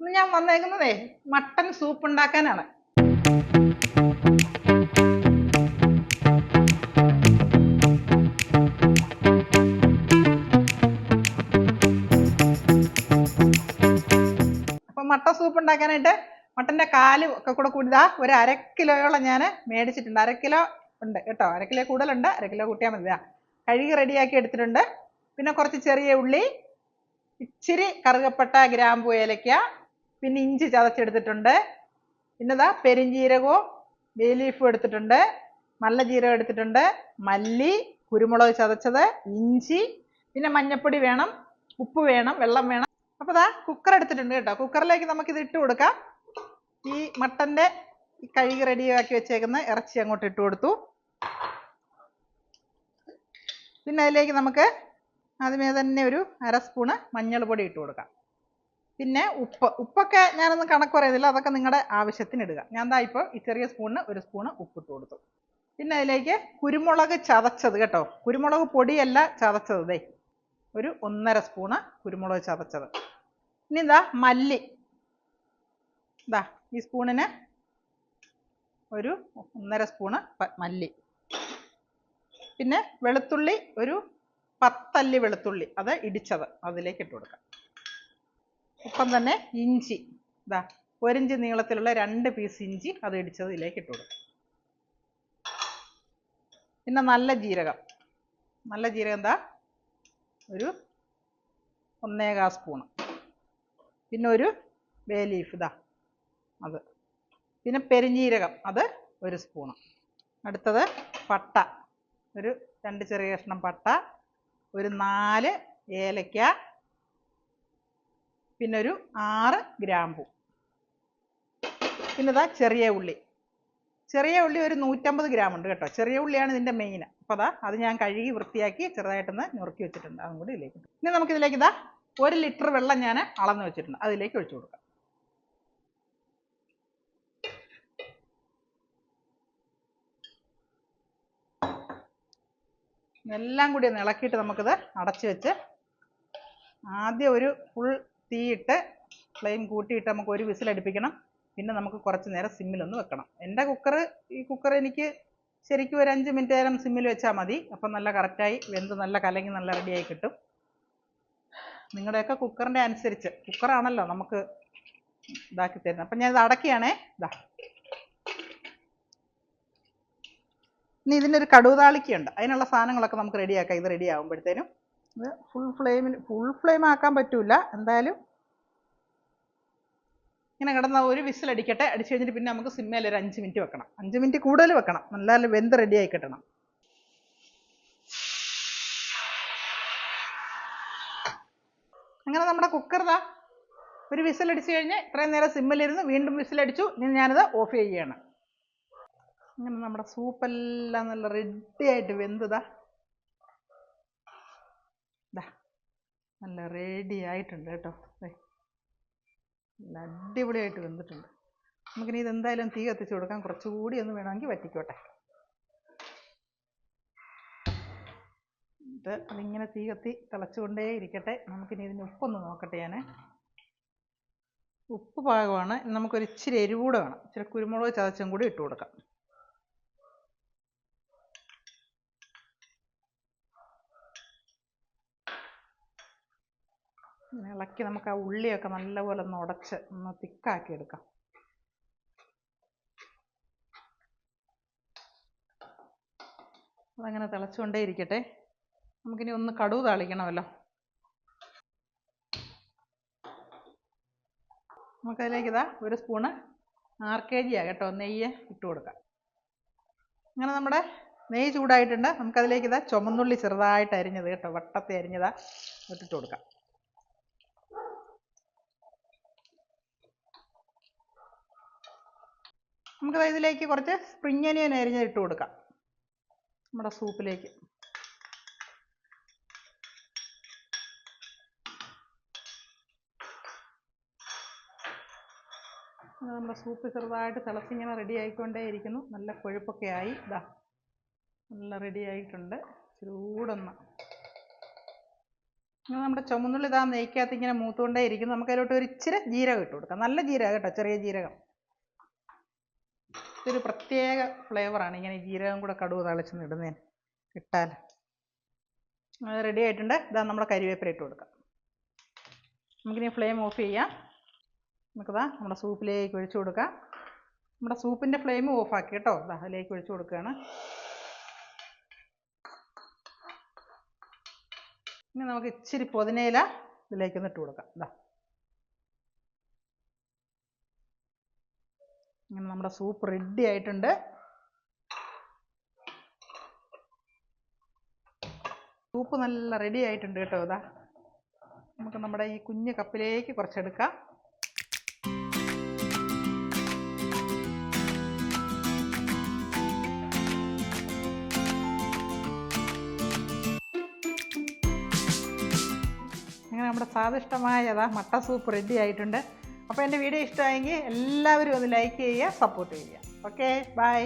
ഇന്ന് ഞാൻ വന്നേക്കുന്നതേ mutton soup ഉണ്ടാക്കാനാണ്. അപ്പം മട്ടൻ സൂപ്പ് ഉണ്ടാക്കാനായിട്ട് മട്ടൻ്റെ കാലും ഒക്കെ കൂടെ കൂടിതാ ഒരു 1/2 കിലോയോളം ഞാൻ മേടിച്ചിട്ടുണ്ട്. 1/2 കിലോ ഉണ്ട് കേട്ടോ. 1/2 കിലോ കൂടുതലുണ്ട്. 1/2 കിലോ കൂട്ടിയാൽ മതി. കഴുകി റെഡിയാക്കി എടുത്തിട്ടുണ്ട്. പിന്നെ കുറച്ച് ചെറിയ ഉള്ളി, ഇച്ചിരി കറുകപ്പട്ട, ഗ്രാമ്പു, ഏലക്ക, പിന്നെ ഇഞ്ചി ചതച്ചെടുത്തിട്ടുണ്ട്. പിന്നെ ഇതാ പെരിഞ്ജീരകവും ബേ ലീഫും എടുത്തിട്ടുണ്ട്. നല്ല ജീരകം എടുത്തിട്ടുണ്ട്. മല്ലി, കുരുമുളക് ചതച്ചത്, ഇഞ്ചി, പിന്നെ മഞ്ഞൾപ്പൊടി വേണം, ഉപ്പ് വേണം, വെള്ളം വേണം. അപ്പോൾ ഇതാ കുക്കർ എടുത്തിട്ടുണ്ട് കേട്ടോ. കുക്കറിലേക്ക് നമുക്കിത് ഇട്ട് കൊടുക്കാം. ഈ മട്ടൻ്റെ കഴുകി റെഡിയാക്കി വെച്ചേക്കുന്ന ഇറച്ചി അങ്ങോട്ട് ഇട്ട് കൊടുത്തു. പിന്നെ അതിലേക്ക് നമുക്ക് ആദ്യമേ തന്നെ ഒരു 1/2 സ്പൂണ് മഞ്ഞൾപ്പൊടി ഇട്ട് കൊടുക്കാം. പിന്നെ ഉപ്പൊക്കെ ഞാനൊന്നും കണക്ക് പറയുന്നില്ല, അതൊക്കെ നിങ്ങളുടെ ആവശ്യത്തിന് ഇടുക. ഞാൻ ദാ ഇപ്പോൾ ഈ ചെറിയ സ്പൂണിന് 1 സ്പൂണ് ഉപ്പിട്ട് കൊടുത്തു. പിന്നെ അതിലേക്ക് കുരുമുളക് ചതച്ചത് കേട്ടോ, കുരുമുളക് പൊടിയല്ല ചതച്ചത്, ദേ ഒരു 1/2 സ്പൂണ് കുരുമുളക് ചതച്ചത്. ഇനി ഇതാ മല്ലി, ഇതാ ഈ സ്പൂണിന് ഒരു 1/2 സ്പൂണ് മല്ലി. പിന്നെ വെളുത്തുള്ളി ഒരു 10 അല്ലി വെളുത്തുള്ളി, അത് ഇടിച്ചത് അതിലേക്ക് ഇട്ട് കൊടുക്കാം. ഒപ്പം തന്നെ ഇഞ്ചി, ഇതാ 1 ഇഞ്ച് നീളത്തിലുള്ള 2 പീസ് ഇഞ്ചി, അത് ഇടിച്ചത് ഇതിലേക്ക് ഇട്ട് കൊടുക്കാം. പിന്നെ നല്ല ജീരകം എന്താ ഒരു 1/4 സ്പൂണ്. പിന്നെ ഒരു ബേ ലീഫ്, ഇതാ അത്. പിന്നെ പെരിഞ്ജീരകം, അത് 1 സ്പൂണ്. അടുത്തത് പട്ട, ഒരു 2 ചെറിയ കഷ്ണം പട്ട, ഒരു 4 ഏലക്ക, പിന്നെ ഒരു 6 ഗ്രാമ്പു. പിന്നെ ഇതാ ചെറിയ ഉള്ളി ഒരു 150 ഗ്രാം ഉണ്ട് കേട്ടോ. ചെറിയ ഉള്ളിയാണ് ഇതിൻ്റെ മെയിൻ. അപ്പോൾ അത് ഞാൻ കഴുകി വൃത്തിയാക്കി ചെറുതായിട്ടൊന്ന് നുറുക്കി വെച്ചിട്ടുണ്ട്. അതും കൂടി ഇതിലേക്ക്. ഇനി നമുക്കിതിലേക്ക് 1 ലിറ്റർ വെള്ളം ഞാൻ അളന്ന് വെച്ചിട്ടുണ്ട്, അതിലേക്ക് ഒഴിച്ചു കൊടുക്കാം. എല്ലാം കൂടി ഒന്ന് ഇളക്കിയിട്ട് നമുക്കിത് അടച്ചു വെച്ച് ആദ്യം ഒരു ഫുൾ തീയിട്ട് ഫ്ലെയിം കൂട്ടിയിട്ട് നമുക്ക് ഒരു വിസിൽ അടുപ്പിക്കണം. പിന്നെ നമുക്ക് കുറച്ച് നേരം സിമ്മിലൊന്ന് വെക്കണം. എൻ്റെ ഈ കുക്കർ എനിക്ക് ശരിക്കും ഒരു 5 മിനിറ്റ് നേരം സിമ്മിൽ വെച്ചാൽ മതി. അപ്പം നല്ല കറക്റ്റായി വെന്ത് നല്ല കലങ്ങി നല്ല റെഡിയായി കിട്ടും. നിങ്ങളുടെയൊക്കെ കുക്കറിൻ്റെ അനുസരിച്ച്, കുക്കറാണല്ലോ നമുക്ക് ഇതാക്കി തരുന്നത്. അപ്പം ഞാൻ ഇത് അടക്കുകയാണേ. ഇതാ ഇനി ഇതിൻ്റെ ഒരു കടുക് താളിക്കയുണ്ട്, അതിനുള്ള സാധനങ്ങളൊക്കെ നമുക്ക് റെഡിയാക്കാം. ഇത് റെഡി ആകുമ്പോഴത്തേനും ഇത് ഫുൾ ഫ്ലെയിം ആക്കാൻ പറ്റൂല. എന്തായാലും ഇങ്ങനെ കിടന്ന ഒരു വിസിൽ അടിക്കട്ടെ. അടിച്ചു കഴിഞ്ഞിട്ട് പിന്നെ നമുക്ക് സിമ്മേൽ ഒരു 5 മിനിറ്റ് വെക്കണം. 5 മിനിറ്റ് കൂടുതൽ വെക്കണം, നല്ല വെന്ത് റെഡിയായി കിട്ടണം. അങ്ങനെ നമ്മുടെ കുക്കർ ഒരു വിസിൽ അടിച്ചു കഴിഞ്ഞ് ഇത്രയും നേരം സിമ്മിലിരുന്ന് വീണ്ടും വിസിലടിച്ചു. ഇനി ഞാനിത് ഓഫ് ചെയ്യുകയാണ്. അങ്ങനെ നമ്മുടെ സൂപ്പെല്ലാം നല്ല റെഡിയായിട്ട് വെന്തതാ, നല്ല റെഡി ആയിട്ടുണ്ട് കേട്ടോ. നല്ല അടിപൊളിയായിട്ട് വെന്തിട്ടുണ്ട്. നമുക്കിനി ഇതെന്തായാലും തീ കത്തിച്ചു കൊടുക്കാം. കുറച്ചുകൂടി ഒന്ന് വേണമെങ്കിൽ വറ്റിക്കോട്ടെ. അതിങ്ങനെ തീ കത്തി തിളച്ചുകൊണ്ടേ ഇരിക്കട്ടെ. നമുക്കിനി ഇതിന് ഉപ്പൊന്ന് നോക്കട്ടെ. ഞാൻ ഉപ്പ് പാകമാണ്. നമുക്കൊരു ഇച്ചിരി എരിവ് കൂടെ വേണം. ഇച്ചിരി കുരുമുളക് ചതച്ചും കൂടി ഇട്ട് കൊടുക്കാം. ഇളക്കി നമുക്ക് ആ ഉള്ളിയൊക്കെ നല്ലപോലെ ഒന്ന് ഉടച്ച് ഒന്ന് തിക്കാക്കി എടുക്കാം. അതങ്ങനെ തിളച്ചുകൊണ്ടേ ഇരിക്കട്ടെ. നമുക്കിനി ഒന്ന് കടുക് താളിക്കണമല്ലോ. നമുക്കതിലേക്ക് 1 സ്പൂണ് RKG കേട്ടോ നെയ്യ് ഇട്ട് കൊടുക്കാം. അങ്ങനെ നമ്മുടെ നെയ്യ് ചൂടായിട്ടുണ്ട്. നമുക്കതിലേക്ക് ചുമന്നുള്ളി ചെറുതായിട്ട് അരിഞ്ഞത് കേട്ടോ, വട്ടത്തെ അരിഞ്ഞതാ, ഇട്ടിട്ട് കൊടുക്കാം. നമുക്ക് ഇതിലേക്ക് കുറച്ച് സ്പ്രിംഗ് ഒനിയൻ അരിഞ്ഞത് ഇട്ട് കൊടുക്കാം നമ്മുടെ സൂപ്പിലേക്ക്. നമ്മുടെ സൂപ്പ് ചെറുതായിട്ട് തിളച്ചിങ്ങനെ റെഡി ആയിക്കൊണ്ടേ ഇരിക്കുന്നു. നല്ല കൊഴുപ്പൊക്കെ ആയി, നല്ല റെഡി ആയിട്ടുണ്ട്. ചൂടൊന്ന് നമ്മുടെ ചുമന്നുള്ളി ഇതാ നെയ്ക്കകത്ത് ഇങ്ങനെ മൂത്തുകൊണ്ടേ ഇരിക്കുന്നു. നമുക്ക് അതിലോട്ട് ഒരു ഇച്ചിരി ജീരകം ഇട്ട് കൊടുക്കാം. നല്ല ജീരകം കേട്ടോ, ചെറിയ ജീരകം. ഇതൊരു പ്രത്യേക ഫ്ലേവറാണ് ഇങ്ങനെ ജീരകം കൂടെ കടുക് തളിച്ചൊന്ന് ഇടുന്നതിന് ഇട്ടാൽ. അത് റെഡി ആയിട്ടുണ്ട്. ഇതാ നമ്മുടെ കരിവേപ്പില ഇട്ട് കൊടുക്കാം. നമുക്കിനി ഫ്ലെയിം ഓഫ് ചെയ്യാം. നമുക്കിതാ നമ്മുടെ സൂപ്പിലേക്ക് ഒഴിച്ചു കൊടുക്കാം. നമ്മുടെ സൂപ്പിൻ്റെ ഫ്ലെയിം ഓഫാക്കി കേട്ടോ. ഇതാ അതിലേക്ക് ഒഴിച്ചു കൊടുക്കുകയാണ്. ഇനി നമുക്ക് ഇച്ചിരി പുതിനയില ഇതിലേക്കൊന്ന് ഇട്ട് കൊടുക്കാം. ഇതാ ഇങ്ങനെ നമ്മുടെ സൂപ്പ് റെഡി ആയിട്ടുണ്ട്. സൂപ്പ് നല്ല റെഡി ആയിട്ടുണ്ട് കേട്ടോ. ഇതാ നമുക്ക് നമ്മുടെ ഈ കുഞ്ഞു കപ്പിലേക്ക് കുറച്ചെടുക്കാം. അങ്ങനെ നമ്മുടെ സ്വാദിഷ്ടമായ മട്ട സൂപ്പ് റെഡി ആയിട്ടുണ്ട്. അപ്പോൾ എൻ്റെ വീഡിയോ ഇഷ്ടമായെങ്കിൽ എല്ലാവരും ഒന്ന് ലൈക്ക് ചെയ്യുക, സപ്പോർട്ട് ചെയ്യുക. Okay, by.